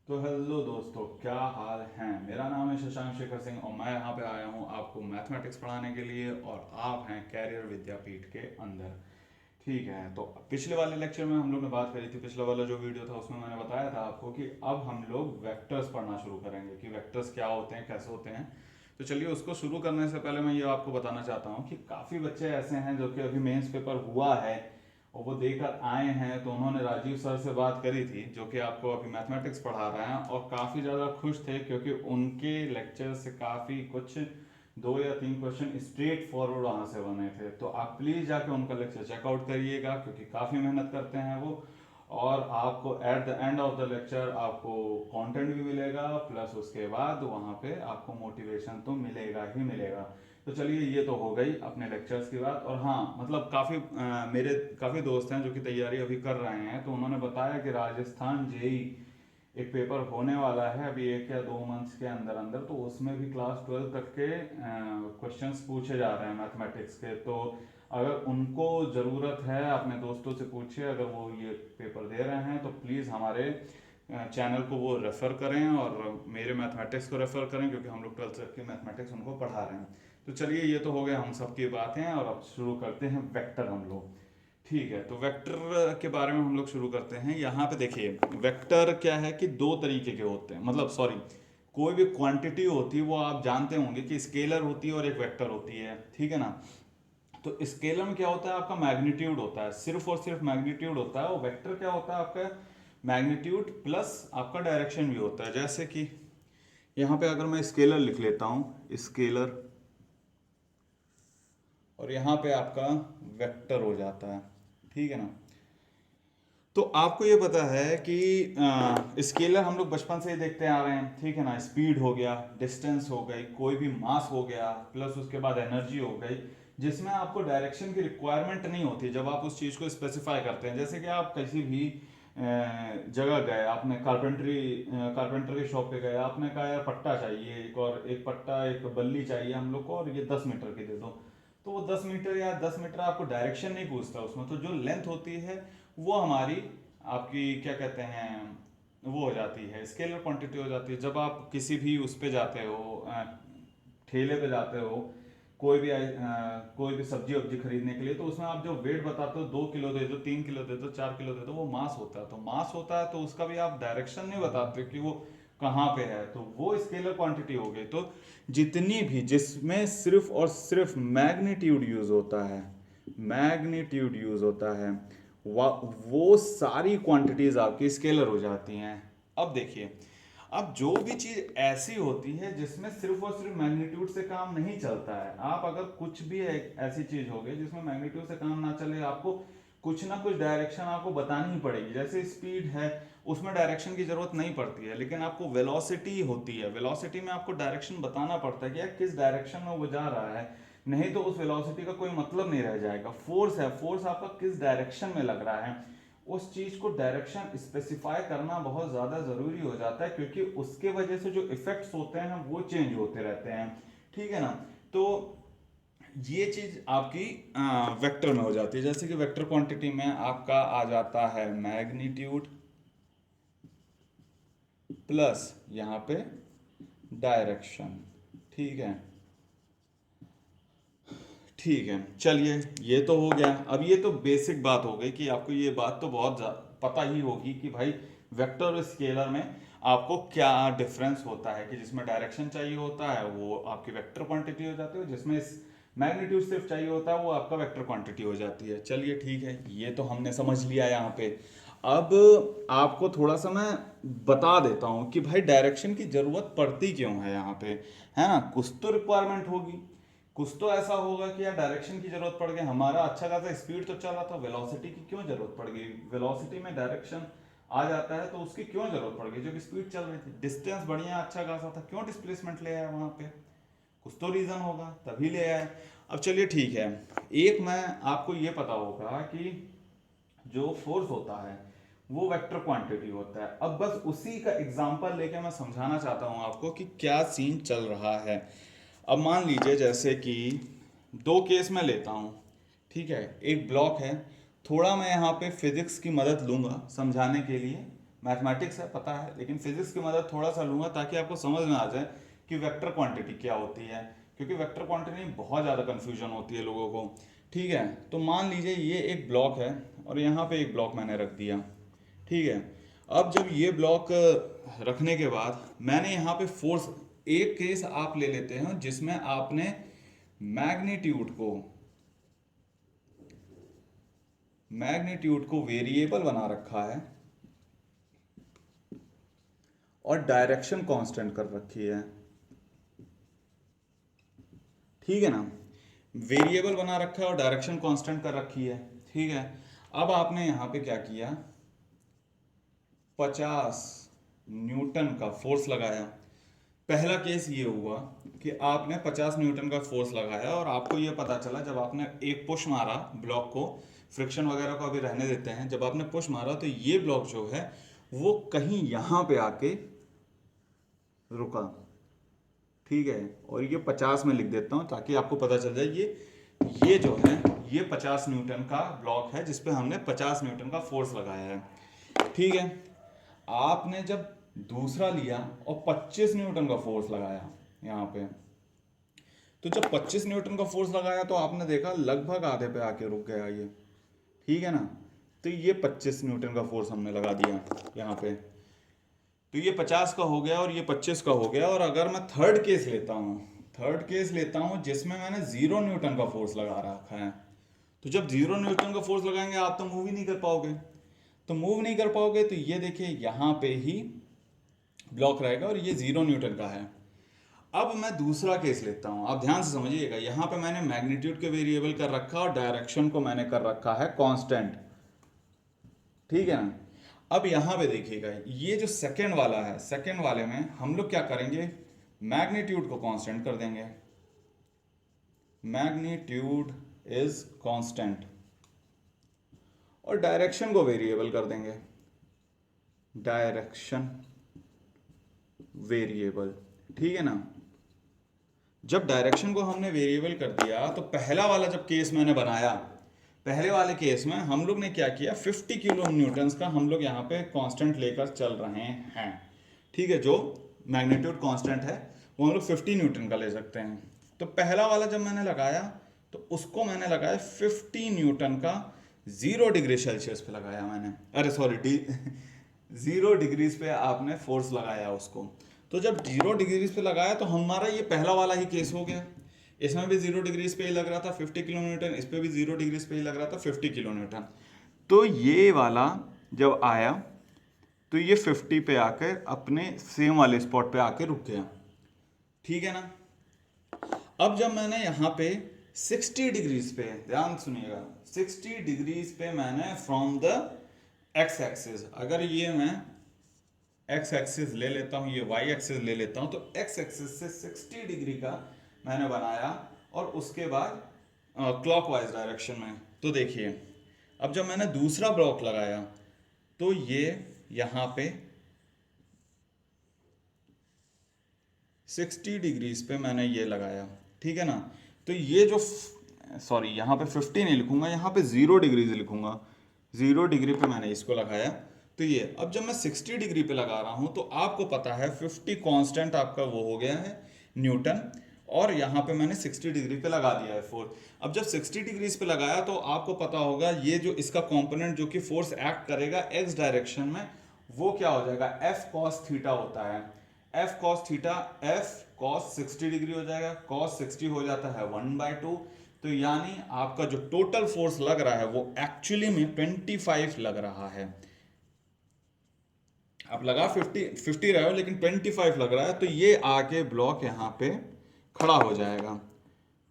तो हेलो दोस्तों, क्या हाल है। मेरा नाम है शशांक शेखर सिंह और मैं यहाँ पे आया हूँ आपको मैथमेटिक्स पढ़ाने के लिए। और आप हैं कैरियर विद्यापीठ के अंदर। ठीक है, तो पिछले वाले लेक्चर में हम लोग ने बात करी थी। पिछला वाला जो वीडियो था उसमें मैंने बताया था आपको कि अब हम लोग वेक्टर्स पढ़ना शुरू करेंगे कि वेक्टर्स क्या होते हैं, कैसे होते हैं। तो चलिए, उसको शुरू करने से पहले मैं ये आपको बताना चाहता हूँ कि काफ़ी बच्चे ऐसे हैं जो कि अभी मेंस पेपर हुआ है और वो देकर आए हैं। तो उन्होंने राजीव सर से बात करी थी जो कि आपको अभी मैथमेटिक्स पढ़ा रहे हैं, और काफ़ी ज़्यादा खुश थे क्योंकि उनके लेक्चर से काफ़ी कुछ 2 या 3 क्वेश्चन स्ट्रेट फॉरवर्ड वहाँ से बने थे। तो आप प्लीज़ जाके उनका लेक्चर चेकआउट करिएगा क्योंकि काफ़ी मेहनत करते हैं वो। और आपको at the end of the lecture आपको कंटेंट भी मिलेगा, प्लस उसके बाद वहाँ पे आपको मोटिवेशन तो मिलेगा ही मिलेगा। तो चलिए, ये तो हो गई अपने लेक्चर्स की बात। और हाँ, मतलब काफ़ी मेरे काफ़ी दोस्त हैं जो कि तैयारी अभी कर रहे हैं। तो उन्होंने बताया कि राजस्थान जेई एक पेपर होने वाला है अभी 1 या 2 मंथ्स के अंदर अंदर। तो उसमें भी क्लास 12 तक के क्वेश्चंस पूछे जा रहे हैं मैथमेटिक्स के। तो अगर उनको ज़रूरत है, अपने दोस्तों से पूछिए, अगर वो ये पेपर दे रहे हैं तो प्लीज़ हमारे चैनल को वो रेफ़र करें और मेरे मैथमेटिक्स को रेफ़र करें क्योंकि हम लोग 12th तक की मैथमेटिक्स उनको पढ़ा रहे हैं। तो चलिए, ये तो हो गया हम सब की बातें, और अब शुरू करते हैं वेक्टर हम लोग। ठीक है, तो वेक्टर के बारे में हम लोग शुरू करते हैं। यहाँ पे देखिए, वेक्टर क्या है कि 2 तरीके के होते हैं, मतलब सॉरी, कोई भी क्वांटिटी होती है वो आप जानते होंगे कि स्केलर होती है और एक वेक्टर होती है, ठीक है ना। तो स्केलर में क्या होता है, आपका मैग्नीट्यूड होता है, सिर्फ और सिर्फ मैग्नीट्यूड होता है। और वेक्टर क्या होता है, आपका मैग्नीट्यूड प्लस आपका डायरेक्शन भी होता है। जैसे कि यहाँ पे अगर मैं स्केलर लिख लेता हूँ, स्केलर, और यहाँ पे आपका वेक्टर हो जाता है, ठीक है ना। तो आपको ये पता है कि स्केलर हम लोग बचपन से ही देखते आ रहे हैं, ठीक है ना। स्पीड हो गया, डिस्टेंस हो गई, कोई भी मास हो गया, प्लस उसके बाद एनर्जी हो गई, जिसमें आपको डायरेक्शन की रिक्वायरमेंट नहीं होती जब आप उस चीज़ को स्पेसिफाई करते हैं। जैसे कि आप किसी भी जगह गए, आपने कारपेंटर की शॉप पे गए, आपने कहा यार पट्टा चाहिए एक, और एक पट्टा एक बल्ली चाहिए हम लोग को, और ये 10 मीटर की दे दो। तो वो 10 मीटर या 10 मीटर आपको डायरेक्शन नहीं पूछता उसमें। तो जो लेंथ होती है वो हमारी, आपकी क्या कहते हैं, वो हो जाती है स्केलर क्वांटिटी हो जाती है। जब आप किसी भी उस पे जाते हो, ठेले पे जाते हो, कोई भी सब्जी वब्जी खरीदने के लिए, तो उसमें आप जो वेट बताते हो, 2 किलो दे दो, 3 किलो दे दो, 4 किलो दे दो, वो मास होता है। तो मास होता है तो उसका भी आप डायरेक्शन नहीं बताते कि वो कहाँ पे है, तो वो स्केलर क्वांटिटी हो गई। तो जितनी भी जिसमें सिर्फ और सिर्फ मैग्नीट्यूड यूज होता है, मैग्नीट्यूड यूज होता है, वो सारी क्वांटिटीज आपकी स्केलर हो जाती हैं। अब देखिए, अब जो भी चीज ऐसी होती है जिसमें सिर्फ और सिर्फ मैग्नीट्यूड से काम नहीं चलता है, आप अगर कुछ भी एक ऐसी चीज हो गई जिसमें मैग्नीट्यूड से काम ना चले, आपको कुछ ना कुछ डायरेक्शन आपको बतानी ही पड़ेगी। जैसे स्पीड है, उसमें डायरेक्शन की जरूरत नहीं पड़ती है, लेकिन आपको वेलोसिटी होती है, वेलोसिटी में आपको डायरेक्शन बताना पड़ता है कि यार किस डायरेक्शन में वो जा रहा है, नहीं तो उस वेलोसिटी का कोई मतलब नहीं रह जाएगा। फोर्स है, फोर्स आपका किस डायरेक्शन में लग रहा है, उस चीज को डायरेक्शन स्पेसिफाई करना बहुत ज्यादा जरूरी हो जाता है, क्योंकि उसके वजह से जो इफेक्ट्स होते हैं वो चेंज होते रहते हैं, ठीक है ना। तो ये चीज आपकी वेक्टर में हो जाती है। जैसे कि वेक्टर क्वांटिटी में आपका आ जाता है मैग्नीट्यूड प्लस यहाँ पे डायरेक्शन, ठीक है। ठीक है, चलिए, ये तो हो गया। अब ये तो बेसिक बात हो गई कि आपको ये बात तो बहुत पता ही होगी कि भाई वेक्टर और स्केलर में आपको क्या डिफरेंस होता है, कि जिसमें डायरेक्शन चाहिए होता है वो आपकी वेक्टर क्वांटिटी हो जाती है, जिसमें मैग्नीट्यूड सिर्फ चाहिए होता है वो आपका वेक्टर क्वांटिटी हो जाती है। चलिए ठीक है, ये तो हमने समझ लिया यहाँ पे। अब आपको थोड़ा सा मैं बता देता हूँ कि भाई डायरेक्शन की जरूरत पड़ती क्यों है यहाँ पे, है ना। कुछ तो रिक्वायरमेंट होगी, कुछ तो ऐसा होगा कि यार डायरेक्शन की जरूरत पड़ गई। हमारा अच्छा खासा स्पीड तो चल रहा था, वेलोसिटी की क्यों जरूरत पड़ गई, वेलोसिटी में डायरेक्शन आ जाता है तो उसकी क्यों जरूरत पड़ गई, जब स्पीड चल रही थी, डिस्टेंस बढ़िया अच्छा खासा था, क्यों डिस्प्लेसमेंट ले आया वहां पे, कुछ तो रीजन होगा तभी ले आए। अब चलिए ठीक है, एक मैं आपको ये पता होगा कि जो फोर्स होता है वो वेक्टर क्वांटिटी होता है। अब बस उसी का एग्जांपल लेके मैं समझाना चाहता हूं आपको कि क्या सीन चल रहा है। अब मान लीजिए जैसे कि 2 केस में लेता हूं, ठीक है। एक ब्लॉक है, थोड़ा मैं यहाँ पे फिजिक्स की मदद लूंगा समझाने के लिए, मैथमेटिक्स है पता है, लेकिन फिजिक्स की मदद थोड़ा सा लूंगा ताकि आपको समझ में आ जाए कि वेक्टर क्वांटिटी क्या होती है, क्योंकि वेक्टर क्वांटिटी में बहुत ज़्यादा कन्फ्यूजन होती है लोगों को। ठीक है, तो मान लीजिए ये एक ब्लॉक है और यहाँ पे एक ब्लॉक मैंने रख दिया। ठीक है, अब जब ये ब्लॉक रखने के बाद मैंने यहाँ पे फोर्स, एक केस आप ले लेते हैं जिसमें आपने मैग्नीट्यूड को वेरिएबल बना रखा है और डायरेक्शन कांस्टेंट कर रखी है। ठीक है ना, वेरिएबल बना रखा है और डायरेक्शन कांस्टेंट कर रखी है। ठीक है, अब आपने यहां पे क्या किया, 50 न्यूटन का फोर्स लगाया। पहला केस ये हुआ कि आपने 50 न्यूटन का फोर्स लगाया और आपको ये पता चला जब आपने एक पुश मारा ब्लॉक को, फ्रिक्शन वगैरह को अभी रहने देते हैं, जब आपने पुश मारा तो ये ब्लॉक जो है वो कहीं यहां पे आके रुका। ठीक है, और ये 50 में लिख देता हूं ताकि आपको पता चल जाए ये जो है ये 50 न्यूटन का ब्लॉक है जिसपे हमने 50 न्यूटन का फोर्स लगाया है। ठीक है, आपने जब दूसरा लिया और 25 न्यूटन का फोर्स लगाया यहाँ पे, तो जब 25 न्यूटन का फोर्स लगाया तो आपने देखा लगभग आधे पे आके रुक गया ये। ठीक है ना, तो ये 25 न्यूटन का फोर्स हमने लगा दिया यहाँ पे, तो ये 50 का हो गया और ये 25 का हो गया। और अगर मैं थर्ड केस लेता हूँ जिसमें मैंने 0 न्यूटन का फोर्स लगा रखा है, तो जब 0 न्यूटन का फोर्स लगाएंगे आप तो मूव ही नहीं कर पाओगे। तो ये देखिए यहाँ पे ही ब्लॉक रहेगा और ये 0 न्यूटन का है। अब मैं दूसरा केस लेता हूं, आप ध्यान से समझिएगा, यहां पे मैंने मैग्नीट्यूड के वेरिएबल कर रखा और डायरेक्शन को मैंने कर रखा है कांस्टेंट। ठीक है ना, अब यहां पे देखिएगा ये जो सेकंड वाला है, सेकंड वाले में हम लोग क्या करेंगे, मैग्नीट्यूड को कांस्टेंट कर देंगे, मैग्नीट्यूड इज कांस्टेंट, और डायरेक्शन को वेरिएबल कर देंगे, डायरेक्शन वेरिएबल। ठीक है ना, जब डायरेक्शन को हमने वेरिएबल कर दिया तो पहला वाला जब केस मैंने बनाया, पहले वाले केस में हम लोग ने क्या किया, 50 किलो न्यूटन्स का हम लोग यहाँ पे कांस्टेंट लेकर चल रहे हैं। ठीक है, जो मैग्नीट्यूड कांस्टेंट है वो हम लोग 50 न्यूटन का ले सकते हैं। तो पहला वाला जब मैंने लगाया तो उसको मैंने लगाया 50 न्यूटन का, 0 डिग्री सेल्सियस पे लगाया मैंने, अरे सॉरी 0 डिग्रीज पे आपने फोर्स लगाया उसको। तो जब 0 डिग्रीज पे लगाया तो हमारा ये पहला वाला ही केस हो गया, इसमें भी 0 डिग्रीज पे ही लग रहा था 50 किलो न्यूटन, इस पे भी 0 डिग्रीज पे ही लग रहा था 50 किलो न्यूटन। तो ये वाला जब आया तो ये 50 पे आकर अपने सेम वाले स्पॉट पे आके रुक गया। ठीक है ना, अब जब मैंने यहाँ पे 60 डिग्रीज पे, ध्यान सुनिएगा, 60 डिग्रीज पे मैंने फ्रॉम द एक्स एक्सिस, अगर ये मैं एक्स एक्सिस ले लेता हूँ, ये वाई एक्सिस ले लेता हूँ, तो एक्स एक्सिस से 60 डिग्री का मैंने बनाया और उसके बाद क्लॉकवाइज डायरेक्शन में। तो देखिए अब जब मैंने दूसरा ब्लॉक लगाया तो ये यहाँ पे 60 डिग्रीज पे मैंने ये लगाया। ठीक है ना, तो ये जो सॉरी यहाँ पे 50 नहीं लिखूंगा, यहाँ पे 0 डिग्रीज लिखूंगा, 0 डिग्री पे मैंने इसको लगाया। तो ये अब जब मैं 60 डिग्री पे लगा रहा हूं तो आपको पता है 50 कांस्टेंट आपका वो हो गया है न्यूटन, और यहाँ पे मैंने 60 डिग्री पे लगा दिया है फोर्स। अब जब 60 डिग्रीज पे लगाया तो आपको पता होगा ये जो इसका कंपोनेंट जो कि फोर्स एक्ट करेगा एक्स डायरेक्शन में, वो क्या हो जाएगा, एफ कॉस थीटा होता है, F cos theta, F cos 60 degree हो जाएगा, कॉस 60 हो जाता है 1/2। तो यानी आपका जो टोटल फोर्स लग रहा है वो एक्चुअली में 25 लग रहा है। आप लगा 50 रहे हो लेकिन 25 लग रहा है, तो ये आके ब्लॉक यहाँ पे खड़ा हो जाएगा।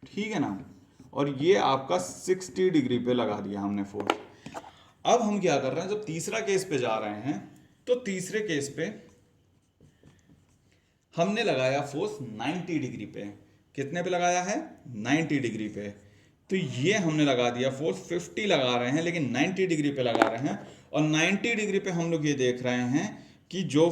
ठीक है ना, और ये आपका 60 डिग्री पे लगा दिया हमने फोर्स। अब हम क्या कर रहे हैं, जब तीसरा केस पे जा रहे हैं तो तीसरे केस पे हमने लगाया फोर्स 90 डिग्री पे। कितने पे लगाया है, 90 डिग्री पे। तो ये हमने लगा दिया फोर्स, 50 लगा रहे हैं लेकिन 90 डिग्री पे लगा रहे हैं, और 90 डिग्री पे हम लोग ये देख रहे हैं कि जो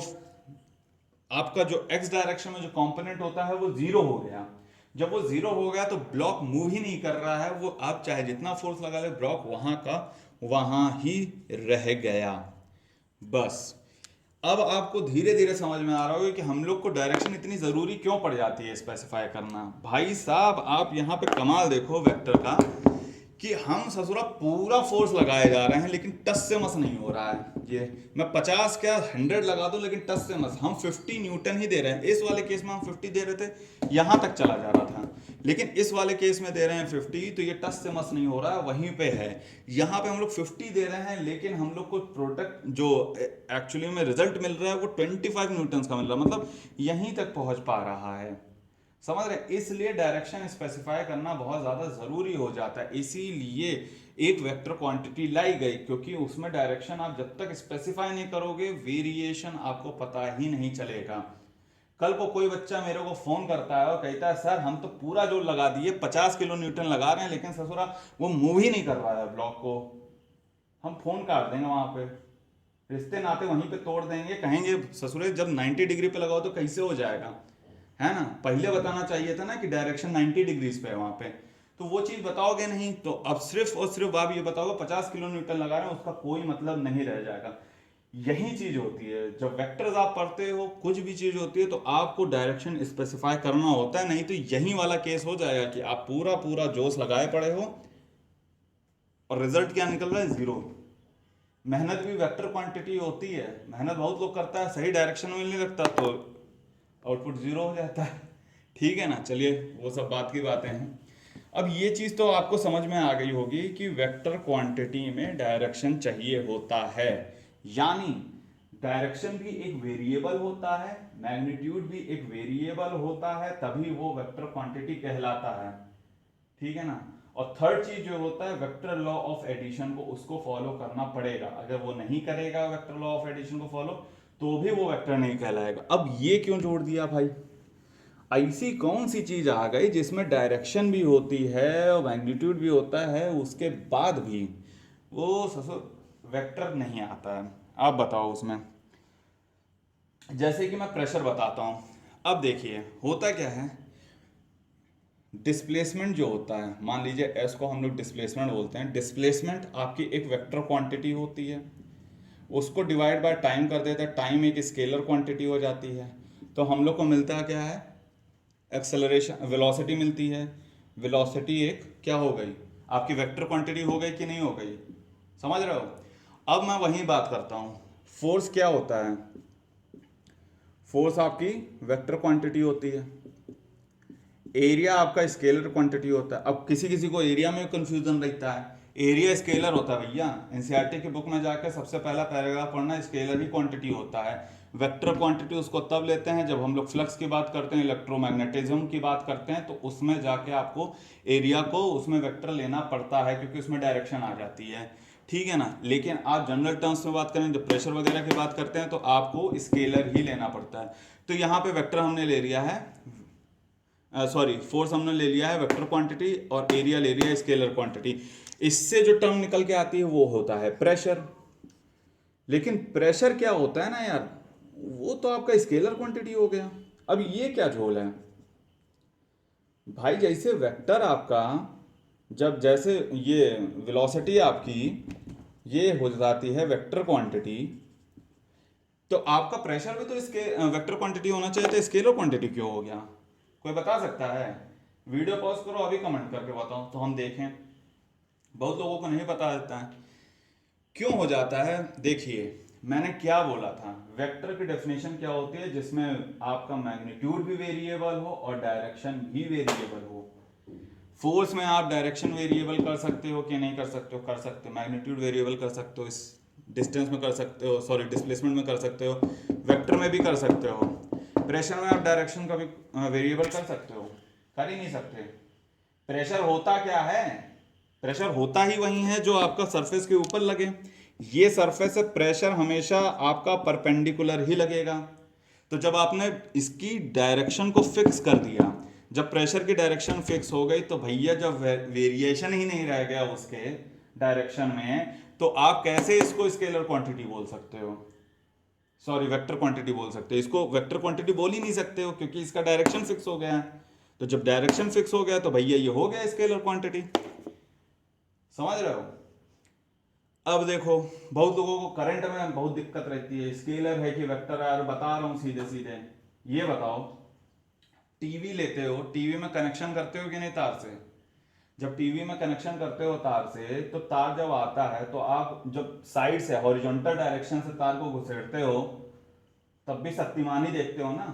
आपका जो एक्स डायरेक्शन में जो कंपोनेंट होता है वो 0 हो गया। जब वो 0 हो गया तो ब्लॉक मूव ही नहीं कर रहा है, वो आप चाहे जितना फोर्स लगा ले ब्लॉक वहां का वहां ही रह गया। बस अब आपको धीरे धीरे समझ में आ रहा होगा कि हम लोग को डायरेक्शन इतनी ज़रूरी क्यों पड़ जाती है स्पेसिफाई करना। भाई साहब आप यहाँ पे कमाल देखो वेक्टर का, कि हम ससुरा पूरा फोर्स लगाए जा रहे हैं लेकिन टस से मस नहीं हो रहा है। ये मैं 50 क्या 100 लगा दूं लेकिन टस से मस, हम 50 न्यूटन ही दे रहे हैं। इस वाले केस में हम 50 दे रहे थे, यहां तक चला जा रहा था, लेकिन इस वाले केस में दे रहे हैं 50, तो ये टस से मस नहीं हो रहा है, वहीं पे है। यहाँ पे हम लोग 50 दे रहे हैं लेकिन हम लोग को प्रोडक्ट जो एक्चुअली में रिजल्ट मिल रहा है वो 25 न्यूटन का मिल रहा है, मतलब यहीं तक पहुंच पा रहा है। समझ रहे, इसलिए डायरेक्शन स्पेसिफाई करना बहुत ज़्यादा ज़रूरी हो जाता है। इसीलिए एक वेक्टर क्वांटिटी लाई गई, क्योंकि उसमें डायरेक्शन आप जब तक स्पेसिफाई नहीं करोगे वेरिएशन आपको पता ही नहीं चलेगा। कल को कोई बच्चा मेरे को फोन करता है और कहता है सर हम तो पूरा जोर लगा दिए 50 किलो न्यूटन लगा रहे हैं लेकिन ससुरा वो मूव ही नहीं कर रहा है ब्लॉक को, हम फोन काट देंगे, वहां पे रिश्ते नाते वहीं पे तोड़ देंगे, कहेंगे ससुरे जब 90 डिग्री पे लगाओ तो कैसे हो जाएगा, है ना। पहले बताना चाहिए था ना कि डायरेक्शन 90 डिग्रीज पे है वहां पे, तो वो चीज बताओगे नहीं, तो अब सिर्फ और सिर्फ आप ये बताओगे 50 किलो न्यूटन लगा रहे हैं, उसका कोई मतलब नहीं रह जाएगा। यही चीज होती है जब वेक्टर्स आप पढ़ते हो, कुछ भी चीज होती है तो आपको डायरेक्शन स्पेसिफाई करना होता है, नहीं तो यही वाला केस हो जाएगा कि आप पूरा पूरा जोश लगाए पड़े हो और रिजल्ट क्या निकल रहा है, जीरो। मेहनत भी वेक्टर क्वांटिटी होती है, मेहनत बहुत लोग करता है, सही डायरेक्शन में नहीं लगता तो आउटपुट जीरो हो जाता है। ठीक है ना, चलिए वो सब बात की बातें हैं। अब ये चीज तो आपको समझ में आ गई होगी कि वेक्टर क्वांटिटी में डायरेक्शन चाहिए होता है, यानी डायरेक्शन भी एक वेरिएबल होता है, मैग्नीट्यूड भी एक वेरिएबल होता है, तभी वो वेक्टर क्वांटिटी कहलाता है। ठीक है ना। और थर्ड चीज जो होता है वेक्टर लॉ ऑफ एडिशन को, उसको फॉलो करना पड़ेगा। अगर वो नहीं करेगा वेक्टर लॉ ऑफ एडिशन को फॉलो, तो भी वो वेक्टर नहीं कहलाएगा। अब ये क्यों जोड़ दिया भाई, ऐसी कौन सी चीज आ गई जिसमें डायरेक्शन भी होती है और मैग्नीट्यूड भी होता है, उसके बाद भी वो वेक्टर नहीं आता है। आप बताओ उसमें। जैसे कि मैं प्रेशर बताता हूं, अब देखिए होता क्या है, डिस्प्लेसमेंट जो होता है, मान लीजिए एस को हम लोग डिस्प्लेसमेंट बोलते हैं। डिस्प्लेसमेंट आपकी एक वेक्टर क्वांटिटी होती है, उसको डिवाइड बाय टाइम कर देते हैं, टाइम एक स्केलर क्वांटिटी हो जाती है, तो हम लोग को मिलता क्या है, एक्सेलरेशन वेलोसिटी मिलती है। वेलोसिटी एक क्या हो गई, आपकी वेक्टर क्वांटिटी हो गई कि नहीं हो गई, समझ रहे हो। अब मैं वही बात करता हूँ, फोर्स क्या होता है, फोर्स आपकी वेक्टर क्वांटिटी होती है, एरिया आपका स्केलर क्वांटिटी होता है। अब किसी किसी को एरिया में कंफ्यूजन रहता है, एरिया स्केलर होता है भैया, एनसीईआरटी की बुक में जाकर सबसे पहला पैराग्राफ पढ़ना, स्केलर ही क्वांटिटी होता है। वेक्टर क्वांटिटी उसको तब लेते हैं जब हम लोग फ्लक्स की बात करते हैं, इलेक्ट्रोमैग्नेटिज्म की बात करते हैं, तो उसमें जाके आपको एरिया को उसमें वेक्टर लेना पड़ता है, क्योंकि उसमें डायरेक्शन आ जाती है। ठीक है ना। लेकिन आप जनरल टर्म्स में बात करें, जब प्रेशर वगैरह की बात करते हैं, तो आपको स्केलर ही लेना पड़ता है। तो यहाँ पे वेक्टर हमने ले लिया है, सॉरी फोर्स हमने ले लिया है वेक्टर क्वांटिटी, और एरिया ले लिया है स्केलर क्वांटिटी। इससे जो टर्म निकल के आती है वो होता है प्रेशर। लेकिन प्रेशर क्या होता है ना यार, वो तो आपका स्केलर क्वांटिटी हो गया। अब ये क्या झोल है भाई, जैसे वेक्टर आपका जब जैसे ये वेलोसिटी आपकी ये हो जाती है वेक्टर क्वांटिटी, तो आपका प्रेशर भी तो इसके वेक्टर क्वांटिटी होना चाहिए, तो स्केलर क्वांटिटी क्यों हो गया, कोई बता सकता है। वीडियो पॉज करो अभी कमेंट करके बताओ तो हम देखें, बहुत लोगों को नहीं पता रहता है क्यों हो जाता है। देखिए मैंने क्या बोला था, वेक्टर की डेफिनेशन क्या होती है, जिसमें आपका मैग्नीट्यूड भी वेरिएबल हो और डायरेक्शन भी वेरिएबल हो। फोर्स में आप डायरेक्शन वेरिएबल कर सकते हो कि नहीं कर सकते हो, कर सकते हो। मैग्नीट्यूड वेरिएबल कर सकते हो, इस डिस्टेंस में कर सकते हो, सॉरी डिस्प्लेसमेंट में कर सकते हो, वेक्टर में भी कर सकते हो। प्रेशर में आप डायरेक्शन का भी वेरिएबल कर सकते हो, कर ही नहीं सकते। प्रेशर होता क्या है, प्रेशर होता ही वही है जो आपका सरफेस के ऊपर लगे। ये सरफेस है, प्रेशर हमेशा आपका परपेंडिकुलर ही लगेगा। तो जब आपने इसकी डायरेक्शन को फिक्स कर दिया, जब प्रेशर की डायरेक्शन फिक्स हो गई, तो भैया जब वेरिएशन ही नहीं रह गया उसके डायरेक्शन में, तो आप कैसे इसको स्केलर क्वांटिटी बोल सकते हो, सॉरी वेक्टर क्वांटिटी बोल सकते हो। इसको वेक्टर क्वांटिटी बोल ही नहीं सकते हो, क्योंकि इसका डायरेक्शन फिक्स हो गया है। तो जब डायरेक्शन फिक्स हो गया तो भैया ये हो गया स्केलर क्वांटिटी, समझ रहे हो। अब देखो, बहुत लोगों को करंट में बहुत दिक्कत रहती है, स्केलर है कि वेक्टर है, और बता रहा हूँ सीधे सीधे। ये बताओ, टीवी लेते हो, टीवी में कनेक्शन करते हो कि नहीं तार से? जब टीवी में कनेक्शन करते हो तार से, तो तार जब आता है तो आप जब साइड से हॉरिजॉन्टल डायरेक्शन से तार को घुसेड़ते हो, तब भी शक्तिमान ही देखते हो ना,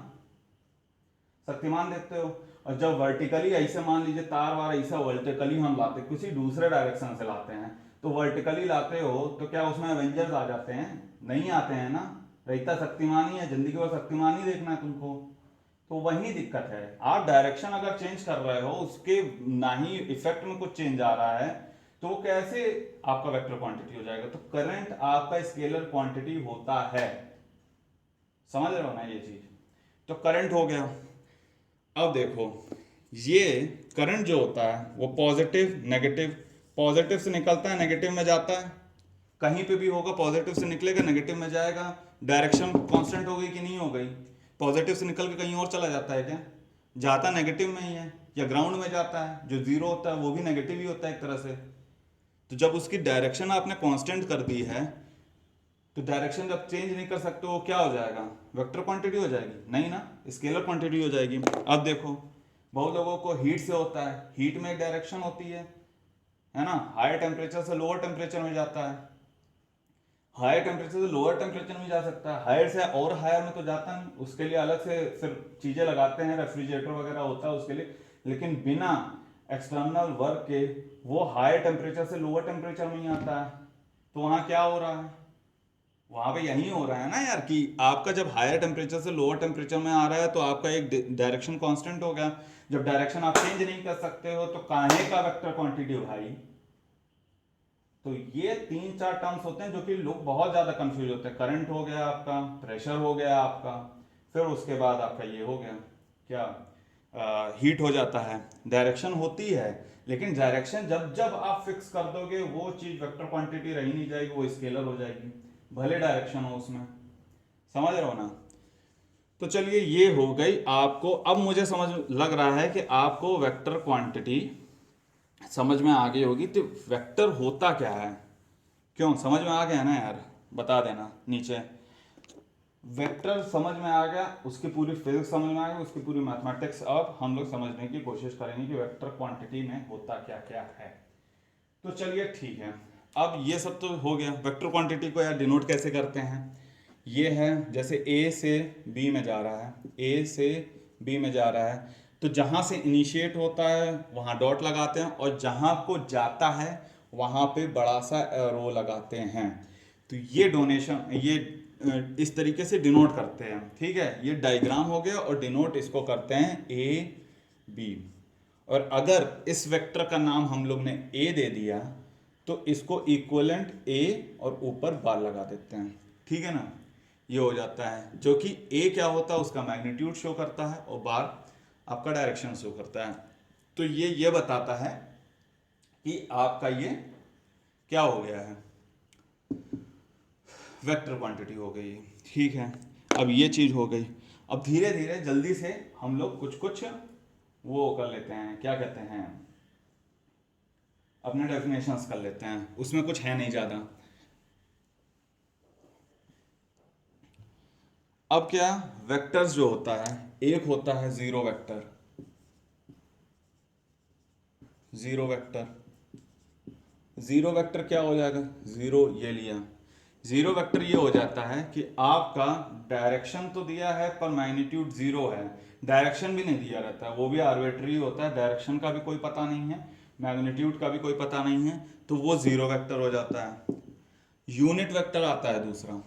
शक्तिमान देखते हो। और जब वर्टिकली ऐसे मान लीजिए तार वार ऐसा वर्टिकली हम लाते, किसी दूसरे डायरेक्शन से लाते हैं, तो वर्टिकली लाते हो तो क्या उसमें एवेंजर्स आ जाते हैं? नहीं आते हैं ना। रहता शक्तिमान ही है, जिंदगी भर शक्तिमान ही देखना है तुमको। तो वही दिक्कत है, आप डायरेक्शन अगर चेंज कर रहे हो, उसके ना ही इफेक्ट में कुछ चेंज आ रहा है, तो वो कैसे आपका वेक्टर क्वांटिटी हो जाएगा? तो करंट आपका स्केलर क्वांटिटी होता है, समझ रहे हो ना ये चीज? तो करंट हो गया। अब देखो, ये करंट जो होता है वो पॉजिटिव नेगेटिव, पॉजिटिव से निकलता है नेगेटिव में जाता है, कहीं पे भी होगा पॉजिटिव से निकलेगा नेगेटिव में जाएगा। डायरेक्शन कांस्टेंट हो गई कि नहीं हो गई? पॉजिटिव से निकल के कहीं और चला जाता है क्या? जाता नेगेटिव में ही है, या ग्राउंड में जाता है, जो जीरो होता है वो भी नेगेटिव ही होता है एक तरह से। तो जब उसकी डायरेक्शन आपने कांस्टेंट कर दी है, तो डायरेक्शन जब चेंज नहीं कर सकते हो, क्या हो जाएगा? वेक्टर क्वांटिटी हो जाएगी? नहीं ना, स्केलर क्वांटिटी हो जाएगी। अब देखो, बहुत लोगों को हीट से होता है, हीट में एक डायरेक्शन होती है ना, हायर टेम्परेचर से लोअर टेम्परेचर में जाता है, हायर टेम्परेचर से लोअर टेम्परेचर में जा सकता है, हायर से और हायर में तो जाता नहीं, उसके लिए अलग से फिर चीजें लगाते हैं, रेफ्रिजरेटर वगैरह होता है उसके लिए, लेकिन बिना एक्सटर्नल वर्क के वो हायर टेम्परेचर से लोअर टेम्परेचर में ही आता है। तो वहां क्या हो रहा है? वहां पे यही हो रहा है ना यार, कि आपका जब हायर टेम्परेचर से लोअर टेम्परेचर में आ रहा है, तो आपका एक डायरेक्शन कांस्टेंट हो गया। जब डायरेक्शन आप चेंज नहीं कर सकते हो, तो काहे का वेक्टर क्वांटिटी भाई? तो ये तीन चार टर्म्स होते हैं जो कि लोग बहुत ज्यादा कंफ्यूज होते हैं। करंट हो गया आपका, प्रेशर हो गया आपका, फिर उसके बाद आपका ये हो गया क्या, हीट हो जाता है। डायरेक्शन होती है, लेकिन डायरेक्शन जब जब आप फिक्स कर दोगे, वो चीज वेक्टर क्वांटिटी रही नहीं जाएगी, वो स्केलर हो जाएगी, भले डायरेक्शन हो उसमें। समझ रहे हो ना? तो चलिए, ये हो गई आपको। अब मुझे समझ लग रहा है कि आपको वेक्टर क्वांटिटी समझ में आ गई होगी। तो वेक्टर होता क्या है? क्यों, समझ में आ गया ना यार? बता देना नीचे। वेक्टर समझ में आ गया, उसकी पूरी फिजिक्स समझ में आ गई, उसकी पूरी मैथमेटिक्स अब हम लोग समझने की कोशिश करेंगे कि वेक्टर क्वांटिटी में होता क्या क्या है। तो चलिए ठीक है, अब ये सब तो हो गया। वेक्टर क्वांटिटी को यार डिनोट कैसे करते हैं? ये है, जैसे ए से बी में जा रहा है, ए से बी में जा रहा है, तो जहाँ से इनिशिएट होता है वहाँ डॉट लगाते हैं, और जहाँ को जाता है वहाँ पे बड़ा सा एरो लगाते हैं। तो ये डोनेशन, ये इस तरीके से डिनोट करते हैं। ठीक है, ये डायग्राम हो गया, और डिनोट इसको करते हैं ए बी। और अगर इस वेक्टर का नाम हम लोग ने ए दे दिया, तो इसको इक्वलेंट ए और ऊपर बार लगा देते हैं। ठीक है ना? ये हो जाता है, जो कि ए क्या होता है, उसका मैग्नीट्यूड शो करता है, और बार आपका डायरेक्शन शो करता है। तो ये बताता है कि आपका ये क्या हो गया है, वेक्टर क्वांटिटी हो गई। ठीक है, अब ये चीज हो गई। अब धीरे धीरे जल्दी से हम लोग कुछ कुछ वो कर लेते हैं, क्या कहते हैं, अपने डेफिनेशंस कर लेते हैं, उसमें कुछ है नहीं ज़्यादा। अब क्या, वेक्टर्स जो होता है, एक होता है zero vector. Zero vector, zero vector क्या हो जाएगा? जीरो ये लिया, जीरो वेक्टर ये हो जाता है कि आपका डायरेक्शन तो दिया है पर मैग्नीट्यूड जीरो है। डायरेक्शन भी नहीं दिया रहता है, वो भी आर्बिट्री होता है, डायरेक्शन का भी कोई पता नहीं है, मैग्नीट्यूड का भी कोई पता नहीं है, तो वो जीरो वेक्टर हो जाता है। यूनिट वेक्टर आता है दूसरा,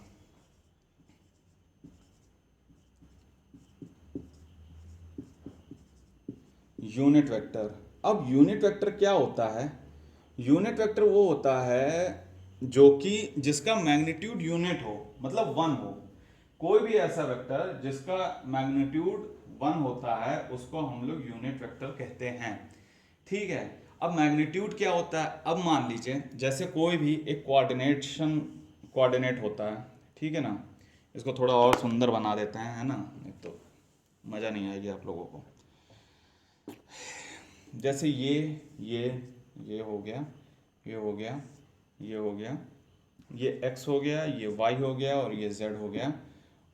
यूनिट वेक्टर। अब यूनिट वेक्टर क्या होता है? यूनिट वेक्टर वो होता है जो कि जिसका मैग्नीट्यूड यूनिट हो, मतलब वन हो। कोई भी ऐसा वेक्टर जिसका मैग्नीट्यूड वन होता है, उसको हम लोग यूनिट वेक्टर कहते हैं। ठीक है, अब मैग्नीट्यूड क्या होता है? अब मान लीजिए जैसे कोई भी एक कोऑर्डिनेट होता है, ठीक है ना? इसको थोड़ा और सुंदर बना देते हैं, है ना, नहीं तो मज़ा नहीं आएगी आप लोगों को। जैसे ये हो गया, ये हो गया, ये हो गया, ये x हो गया, ये y हो गया और ये z हो गया।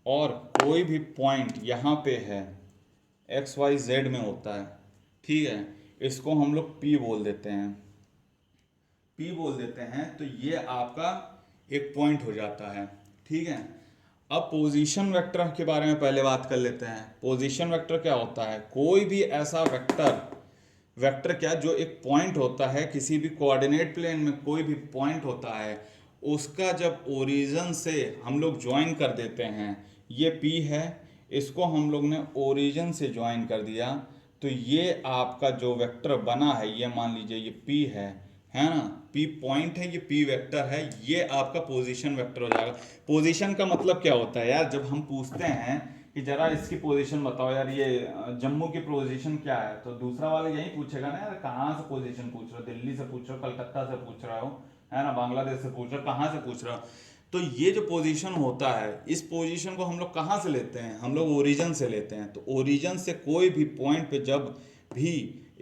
और कोई भी पॉइंट यहाँ पे है x y z में होता है, ठीक है, इसको हम लोग p बोल देते हैं, p बोल देते हैं। तो ये आपका एक पॉइंट हो जाता है, ठीक है। अब पोजीशन वेक्टर के बारे में पहले बात कर लेते हैं। पोजीशन वेक्टर क्या होता है? कोई भी ऐसा वेक्टर क्या, जो एक पॉइंट होता है किसी भी कोऑर्डिनेट प्लेन में, कोई भी पॉइंट होता है, उसका जब ओरिजिन से हम लोग ज्वाइन कर देते हैं, ये P है, इसको हम लोग ने ओरिजिन से ज्वाइन कर दिया, तो ये आपका जो वेक्टर बना है, ये मान लीजिए ये P है ना, P पॉइंट है, ये P वेक्टर है, ये आपका पोजीशन वेक्टर हो जाएगा। पोजीशन का मतलब क्या होता है यार? जब हम पूछते हैं कि जरा इसकी पोजीशन बताओ यार, ये जम्मू की पोजीशन क्या है, तो दूसरा वाला यही पूछेगा ना यार, कहाँ से पोजीशन पूछ रहे हो, दिल्ली से पूछ रहे हो, कलकत्ता से पूछ रहे हो, है ना, बांग्लादेश से पूछ रहे हो, कहाँ से पूछ रहे हो। तो ये जो पोजीशन होता है, इस पोजीशन को हम लोग कहाँ से लेते हैं? हम लोग ओरिजिन से लेते हैं। तो ओरिजिन से कोई भी पॉइंट पे जब भी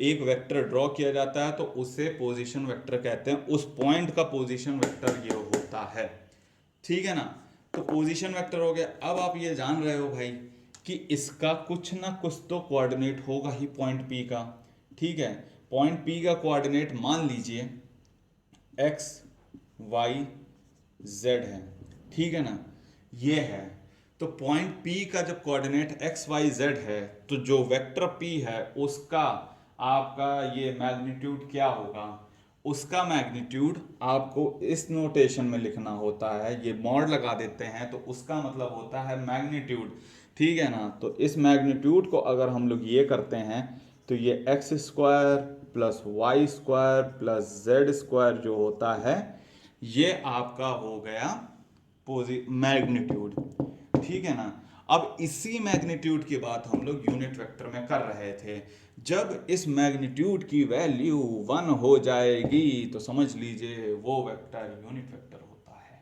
एक वेक्टर ड्रॉ किया जाता है तो उसे पोजीशन वेक्टर कहते हैं। उस पॉइंट का पोजीशन वेक्टर ये होता है, ठीक है ना। तो पोजीशन वेक्टर हो गया। अब आप ये जान रहे हो भाई कि इसका कुछ ना कुछ तो कोऑर्डिनेट होगा ही पॉइंट P का, ठीक है। पॉइंट P का कोऑर्डिनेट मान लीजिए x y z है, ठीक है ना, ये है। तो पॉइंट P का जब कोऑर्डिनेट x y z है, तो जो वेक्टर P है उसका आपका ये मैग्नीट्यूड क्या होगा? उसका मैग्नीट्यूड आपको इस नोटेशन में लिखना होता है, ये मॉड लगा देते हैं, तो उसका मतलब होता है मैग्नीट्यूड, ठीक है ना। तो इस मैग्नीट्यूड को अगर हम लोग ये करते हैं, तो ये X square plus Y square plus Z square जो होता है, ये आपका हो गया मैग्नीट्यूड, ठीक है ना। अब इसी मैग्नीट्यूड की बात हम लोग यूनिट वेक्टर में कर रहे थे। जब इस मैग्नीट्यूड की वैल्यू 1 हो जाएगी तो समझ लीजिए वो वेक्टर यूनिट वेक्टर होता है।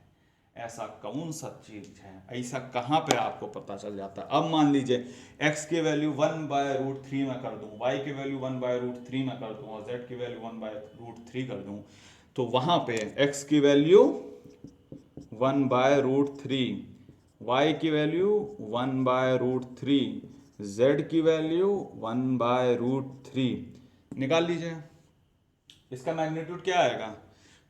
ऐसा कौन सा चीज है, ऐसा कहाँ पे आपको पता चल जाता है? अब मान लीजिए x की वैल्यू 1/√3 में कर दूं, y की वैल्यू 1/√3 में कर दूं और z की वैल्यू 1/√3 कर दूं, तो वहां पे x की वैल्यू 1/√3, y की वैल्यू 1/√3, z की वैल्यू 1/√3 निकाल लीजिए। इसका मैग्नीट्यूड क्या आएगा?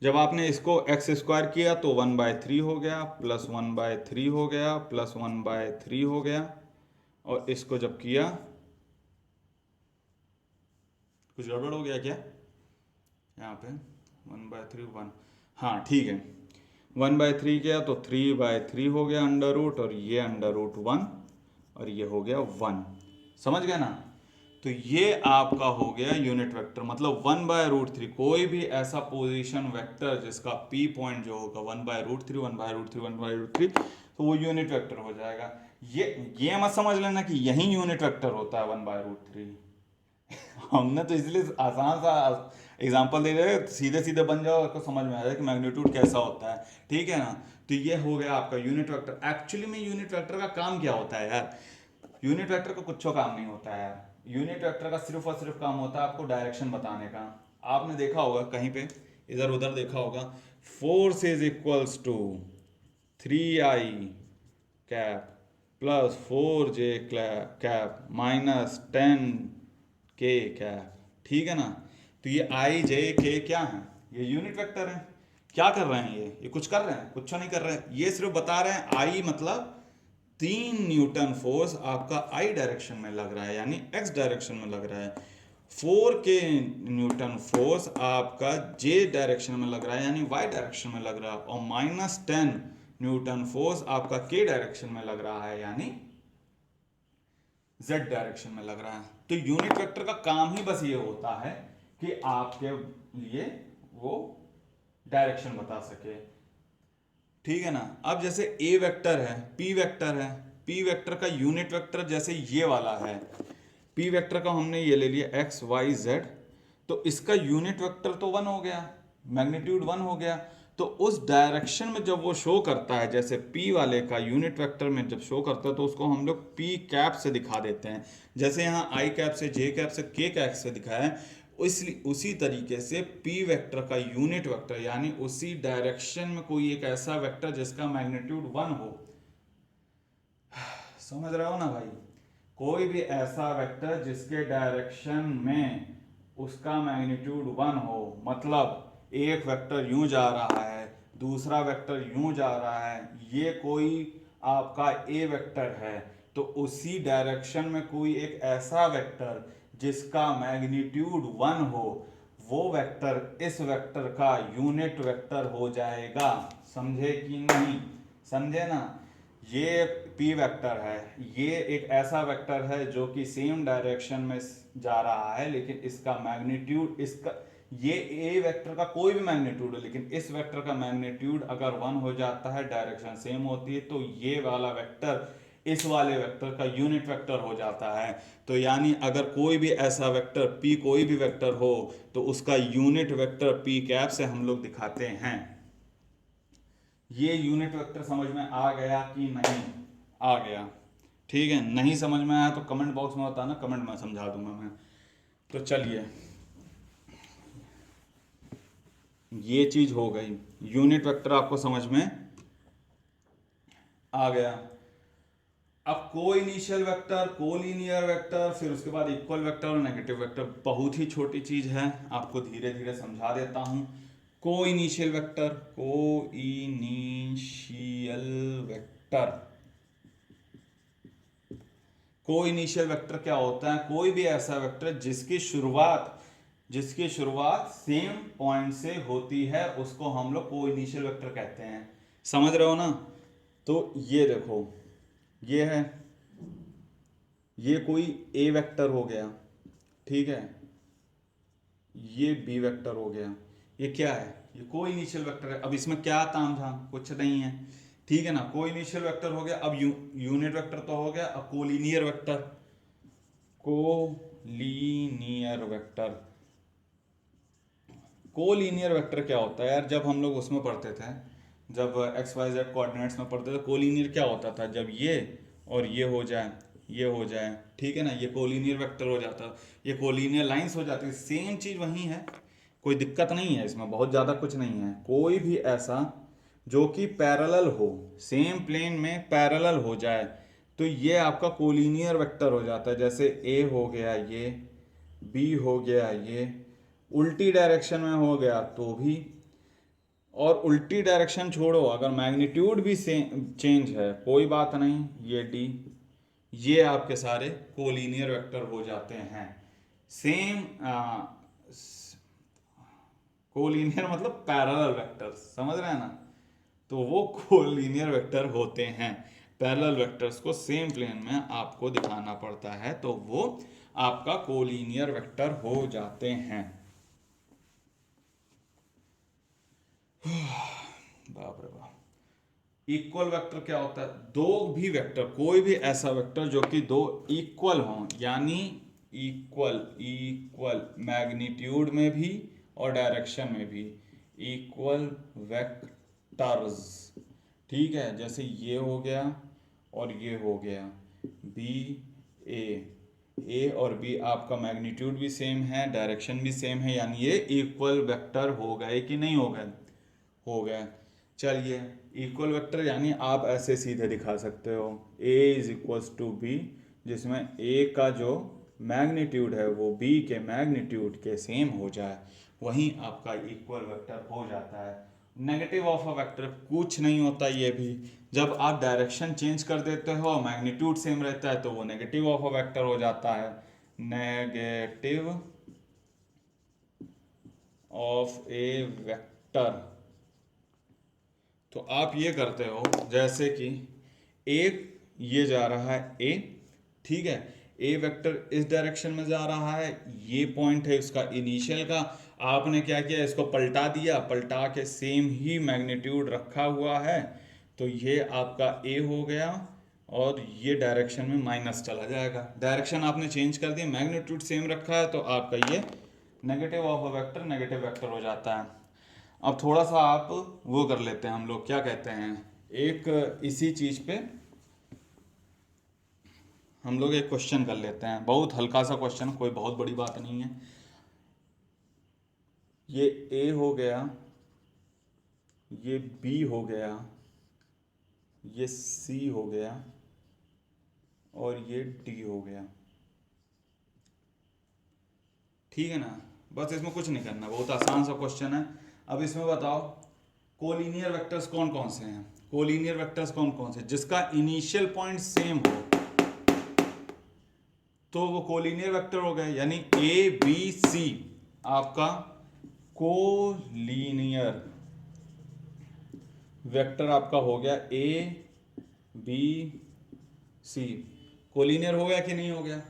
जब आपने इसको x स्क्वायर किया तो 1/3 हो गया, प्लस 1/3 हो गया, प्लस 1/3 हो गया, और इसको जब किया, कुछ गड़बड़ हो गया क्या यहाँ पे? 1/3 1, हाँ ठीक है, 1/3 किया तो 3/3 हो गया अंडर रूट, और ये √1 और ये हो गया 1, समझ गए ना। तो ये आपका हो गया यूनिट वेक्टर, मतलब 1/√3। कोई भी ऐसा पोजीशन वेक्टर जिसका P पॉइंट जो होगा 1/√3 1/√3 1/√3, तो वो यूनिट वेक्टर हो जाएगा। ये मत समझ लेना कि यही यूनिट वेक्टर होता है 1/√3। हमने तो इसलिए आसान सा एग्जांपल दे रहे, सीधे सीधे बन जाओ, आपको समझ में आ जाए कि मैग्नीट्यूड कैसा होता है, ठीक है ना। तो ये हो गया आपका यूनिट वेक्टर। एक्चुअली में यूनिट वेक्टर का काम क्या होता है यार? यूनिट वेक्टर का कुछ काम नहीं होता है यार। यूनिट वेक्टर का सिर्फ और सिर्फ काम होता है आपको डायरेक्शन बताने का। आपने देखा होगा कहीं पे इधर उधर देखा होगा, force is equals to 3i cap plus 4j cap minus 10k cap, ठीक है ना। तो ये i j k क्या है? ये यूनिट वेक्टर है। क्या कर रहे हैं ये कुछ कर रहे हैं? कुछ नहीं कर रहे हैं, ये सिर्फ बता रहे हैं i मतलब 3 न्यूटन फोर्स आपका i डायरेक्शन में लग रहा है, यानी x डायरेक्शन में लग रहा है। 4k न्यूटन फोर्स आपका j डायरेक्शन में लग रहा है, यानी y डायरेक्शन में लग रहा है, और -10 न्यूटन फोर्स आपका k डायरेक्शन में लग रहा है, यानी z डायरेक्शन में लग रहा है। तो यूनिट वेक्टर का काम ही बस ये होता है कि आपके लिए वो डायरेक्शन बता सके, ठीक है ना। अब जैसे a वेक्टर है, p वेक्टर है, p वेक्टर का यूनिट वेक्टर जैसे ये वाला है, p वेक्टर का हमने ये ले लिया x y z, तो इसका यूनिट वेक्टर तो 1 हो गया, मैग्नीट्यूड 1 हो गया। तो उस डायरेक्शन में जब वो शो करता है, जैसे p वाले का यूनिट वेक्टर में जब शो करता है, तो उसको हम लोग p कैप से दिखा देते हैं। जैसे यहाँ i कैप से, j कैप से, k कैप से दिखाया है, उसी तरीके से पी वेक्टर का यूनिट वेक्टर यानी उसी डायरेक्शन में कोई एक ऐसा वेक्टर जिसका मैग्नीट्यूड 1 हो, समझ रहे हो ना भाई, कोई भी ऐसा वेक्टर जिसके डायरेक्शन में उसका मैग्नीट्यूड 1 हो, मतलब एक वेक्टर यूं जा रहा है, दूसरा वेक्टर यूं जा रहा है, ये कोई आपका ए वेक्टर है, तो उसी डायरेक्शन में कोई एक ऐसा वेक्टर जिसका मैग्नीट्यूड 1 हो, वो वेक्टर इस वेक्टर का यूनिट वेक्टर हो जाएगा। समझे कि नहीं? समझे ना? ये पी वेक्टर है, ये एक ऐसा वेक्टर है जो कि सेम डायरेक्शन में जा रहा है, लेकिन इसका मैग्नीट्यूड, इसका ये ए वेक्टर का कोई भी मैग्नीट्यूड हो, लेकिन इस वेक्टर का मैग्नीट्यूड अगर 1 हो जाता है, डायरेक्शन सेम होती है, तो ये वाला वेक्टर इस वाले वेक्टर का यूनिट वेक्टर हो जाता है। तो यानी अगर कोई भी ऐसा वेक्टर p कोई भी वेक्टर हो तो उसका यूनिट वेक्टर p कैप से हम लोग दिखाते हैं। ये यूनिट वेक्टर समझ में आ गया कि नहीं? आ गया, ठीक है। नहीं समझ में आया तो कमेंट बॉक्स में बताना, कमेंट में समझा दूंगा मैं। तो चलिए, ये चीज हो गई, यूनिट वेक्टर आपको समझ में आ गया। अब को इनिशियल वेक्टर, कोलिनियर वेक्टर, फिर उसके बाद इक्वल वेक्टर और नेगेटिव वेक्टर, बहुत ही छोटी चीज है, आपको धीरे धीरे समझा देता हूं। को इनिशियल वेक्टर, को इनिशियल वेक्टर, को इनिशियल वेक्टर क्या होता है? कोई भी ऐसा वेक्टर जिसकी शुरुआत सेम पॉइंट से होती है, उसको हम लोग को इनिशियल वेक्टर कहते हैं। समझ रहे हो ना? तो ये देखो, ये है, ये कोई ए वेक्टर हो गया, ठीक है, ये बी वेक्टर हो गया, ये क्या है? ये कोई इनिशियल वेक्टर है। अब इसमें क्या तामझाम, कुछ नहीं है, ठीक है ना। कोई इनिशियल वेक्टर हो गया। अब यूनिट वेक्टर तो हो गया, अब collinear vector, collinear vector, collinear vector क्या होता है यार? जब हम लोग उसमें पढ़ते थे, जब एक्स वाई जेड कोऑर्डिनेट्स में पढ़ते थे, कोलिनियर क्या होता था? जब ये और ये हो जाए, ये हो जाए, ठीक है ना, ये कोलिनियर वेक्टर हो जाता, ये कोलिनियर लाइंस हो जाती है। सेम चीज वही है, कोई दिक्कत नहीं है इसमें, बहुत ज़्यादा कुछ नहीं है। कोई भी ऐसा जो कि पैरेलल हो, सेम प्लेन में पैरेलल हो जाए, तो ये आपका कोलिनियर वेक्टर हो जाता है। जैसे ए हो गया, ये बी हो गया, ये उल्टी डायरेक्शन में हो गया तो भी, और उल्टी डायरेक्शन छोड़ो, अगर मैग्नीट्यूड भी चेंज है कोई बात नहीं, ये डी, ये आपके सारे कोलिनियर वेक्टर हो जाते हैं। सेम कोलिनियर मतलब पैरेलल वेक्टर, समझ रहे हैं ना? तो वो कोलिनियर वेक्टर होते हैं। पैरेलल वेक्टर्स को सेम प्लेन में आपको दिखाना पड़ता है, तो वो आपका कोलिनियर वेक्टर हो जाते हैं। बाप रे बाप। इक्वल वेक्टर क्या होता है? दो भी वेक्टर, कोई भी ऐसा वेक्टर जो कि दो इक्वल हों, यानी इक्वल मैग्नीट्यूड में भी और डायरेक्शन में भी, इक्वल वेक्टर्स, ठीक है। जैसे ये हो गया और ये हो गया, बी ए और बी आपका मैग्नीट्यूड भी सेम है, डायरेक्शन भी सेम है, यानी ये इक्वल वेक्टर हो गए कि नहीं हो गए? हो गए। चलिए, इक्वल वेक्टर यानी आप ऐसे सीधे दिखा सकते हो, a is equals to B, जिसमें a का जो मैग्नीट्यूड है वो b के मैग्नीट्यूड के सेम हो जाए, वहीं आपका इक्वल वेक्टर हो जाता है। नेगेटिव ऑफ अ वेक्टर कुछ नहीं होता, ये भी जब आप डायरेक्शन चेंज कर देते हो, मैग्नीट्यूड सेम रहता है, तो वो नेगेटिव ऑफ अ वेक्टर हो जाता है। नेगेटिव ऑफ ए वेक्टर, तो आप ये करते हो, जैसे कि एक ये जा रहा है ए, ठीक है, ए वेक्टर इस डायरेक्शन में जा रहा है, ये पॉइंट है उसका इनिशियल का, आपने क्या किया, इसको पलटा दिया, पलटा के सेम ही मैग्नीट्यूड रखा हुआ है, तो ये आपका ए हो गया और ये डायरेक्शन में माइनस चला जाएगा। डायरेक्शन आपने चेंज कर दिया, मैग्नीट्यूड सेम रखा है, तो आपका ये negative of a vector negative vector हो जाता है। अब थोड़ा सा आप वो कर लेते हैं, हम लोग क्या कहते हैं, एक इसी चीज पे हम लोग एक क्वेश्चन कर लेते हैं, बहुत हल्का सा क्वेश्चन, कोई बहुत बड़ी बात नहीं है। ये ए हो गया, ये बी हो गया, ये सी हो गया और ये डी हो गया। ठीक है ना, बस इसमें कुछ नहीं करना, बहुत आसान सा क्वेश्चन है। अब इसमें बताओ कोलिनियर वेक्टर्स कौन कौन से हैं। कोलिनियर वेक्टर्स कौन कौन से जिसका इनिशियल पॉइंट सेम हो तो वो कोलिनियर वेक्टर हो गए, यानी ए बी सी आपका कोलिनियर वेक्टर आपका हो गया। ए बी सी कोलिनियर हो गया कि नहीं हो गया,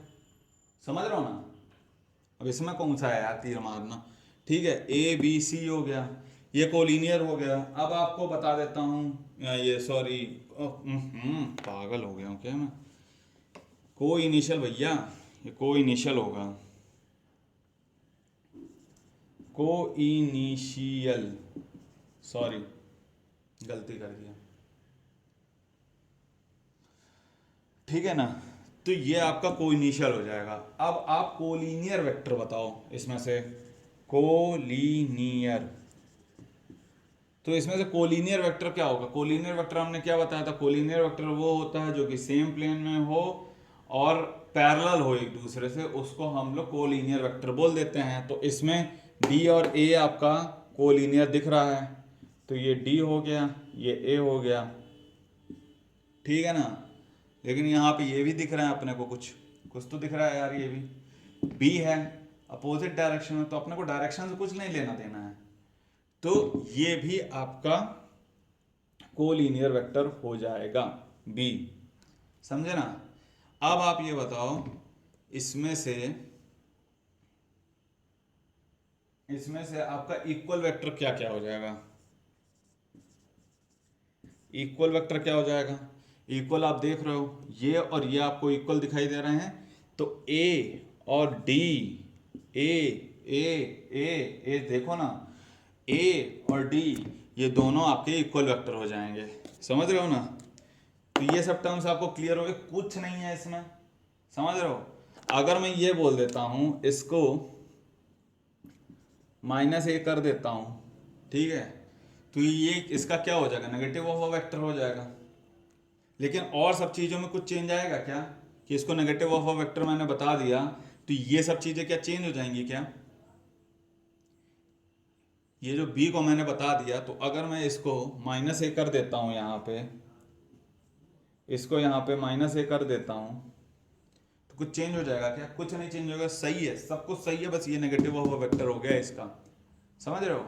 समझ रहे हो ना। अब इसमें कौन सा है यार तीर मारना। ठीक है, ए बी सी हो गया, ये कोलिनियर हो गया। अब आपको बता देता हूँ ये सॉरी पागल हो गया हूँ क्या मैं, को इनिशियल भैया, ये को इनिशियल होगा, को इनिशियल, सॉरी गलती कर दिया। ठीक है ना, तो ये आपका को इनिशियल हो जाएगा। अब आप कोलिनियर वेक्टर बताओ इसमें से, कोलिनियर, तो इसमें से कोलिनियर वेक्टर क्या होगा। कोलिनियर वेक्टर हमने क्या बताया था, कोलिनियर वेक्टर वो होता है जो कि सेम प्लेन में हो और पैरेलल हो एक दूसरे से, उसको हम लोग कोलिनियर वेक्टर बोल देते हैं। तो इसमें डी और ए आपका कोलिनियर दिख रहा है, तो ये डी हो गया, ये ए हो गया। ठीक है ना, लेकिन यहाँ पे ये भी दिख रहा है अपने को, कुछ कुछ तो दिख रहा है यार, ये भी बी है अपोजिट डायरेक्शन में, तो अपने को डायरेक्शन से कुछ नहीं लेना देना है, तो ये भी आपका कोलिनियर वेक्टर हो जाएगा बी। समझे ना। अब आप ये बताओ इसमें से आपका इक्वल वेक्टर क्या क्या हो जाएगा। इक्वल वेक्टर क्या हो जाएगा, इक्वल आप देख रहे हो ये और ये आपको इक्वल दिखाई दे रहे हैं, तो ए और डी, ए ए ए ए देखो ना, ए और डी ये दोनों आपके इक्वल वेक्टर हो जाएंगे। समझ रहे हो ना। तो ये सब टर्म्स आपको क्लियर हो गए, कुछ नहीं है इसमें, समझ रहे हो। अगर मैं ये बोल देता हूं इसको -a कर देता हूं, ठीक है, तो ये इसका क्या हो जाएगा, नेगेटिव ऑफ अ वेक्टर हो जाएगा। लेकिन और सब चीज़ों में कुछ चेंज आएगा क्या, कि इसको नेगेटिव ऑफ अ वेक्टर मैंने बता दिया, तो ये सब चीज़ें क्या चेंज हो जाएंगी क्या। ये जो b को मैंने बता दिया, तो अगर मैं इसको -a कर देता हूँ यहाँ पे, इसको यहाँ पे -a कर देता हूँ, तो कुछ चेंज हो जाएगा क्या, कुछ नहीं चेंज होगा। सही है, सब कुछ सही है, बस ये नेगेटिव ऑफ अ वेक्टर हो गया इसका। समझ रहे हो,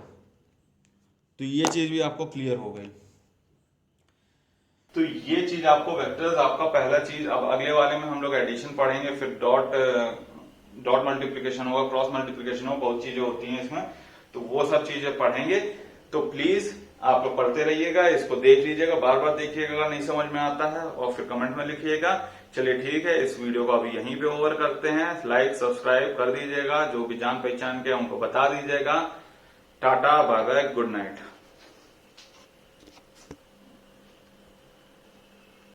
तो ये चीज़ भी आपको क्लियर हो गई। तो ये चीज आपको वेक्टर्स आपका पहला चीज। अब अगले वाले में हम लोग एडिशन पढ़ेंगे, फिर डॉट मल्टीप्लिकेशन होगा, क्रॉस मल्टीप्लिकेशन होगा, बहुत चीजें होती हैं इसमें, तो वो सब चीजें पढ़ेंगे। तो प्लीज आप लोग पढ़ते रहिएगा, इसको देख लीजिएगा, बार बार देखिएगा, अगर नहीं समझ में आता है और फिर कमेंट में लिखिएगा। चलिए ठीक है, इस वीडियो को अभी यहीं पे ओवर करते हैं। लाइक सब्सक्राइब कर दीजिएगा, जो भी जान पहचान के उनको बता दीजिएगा। Tata bye bye, good night.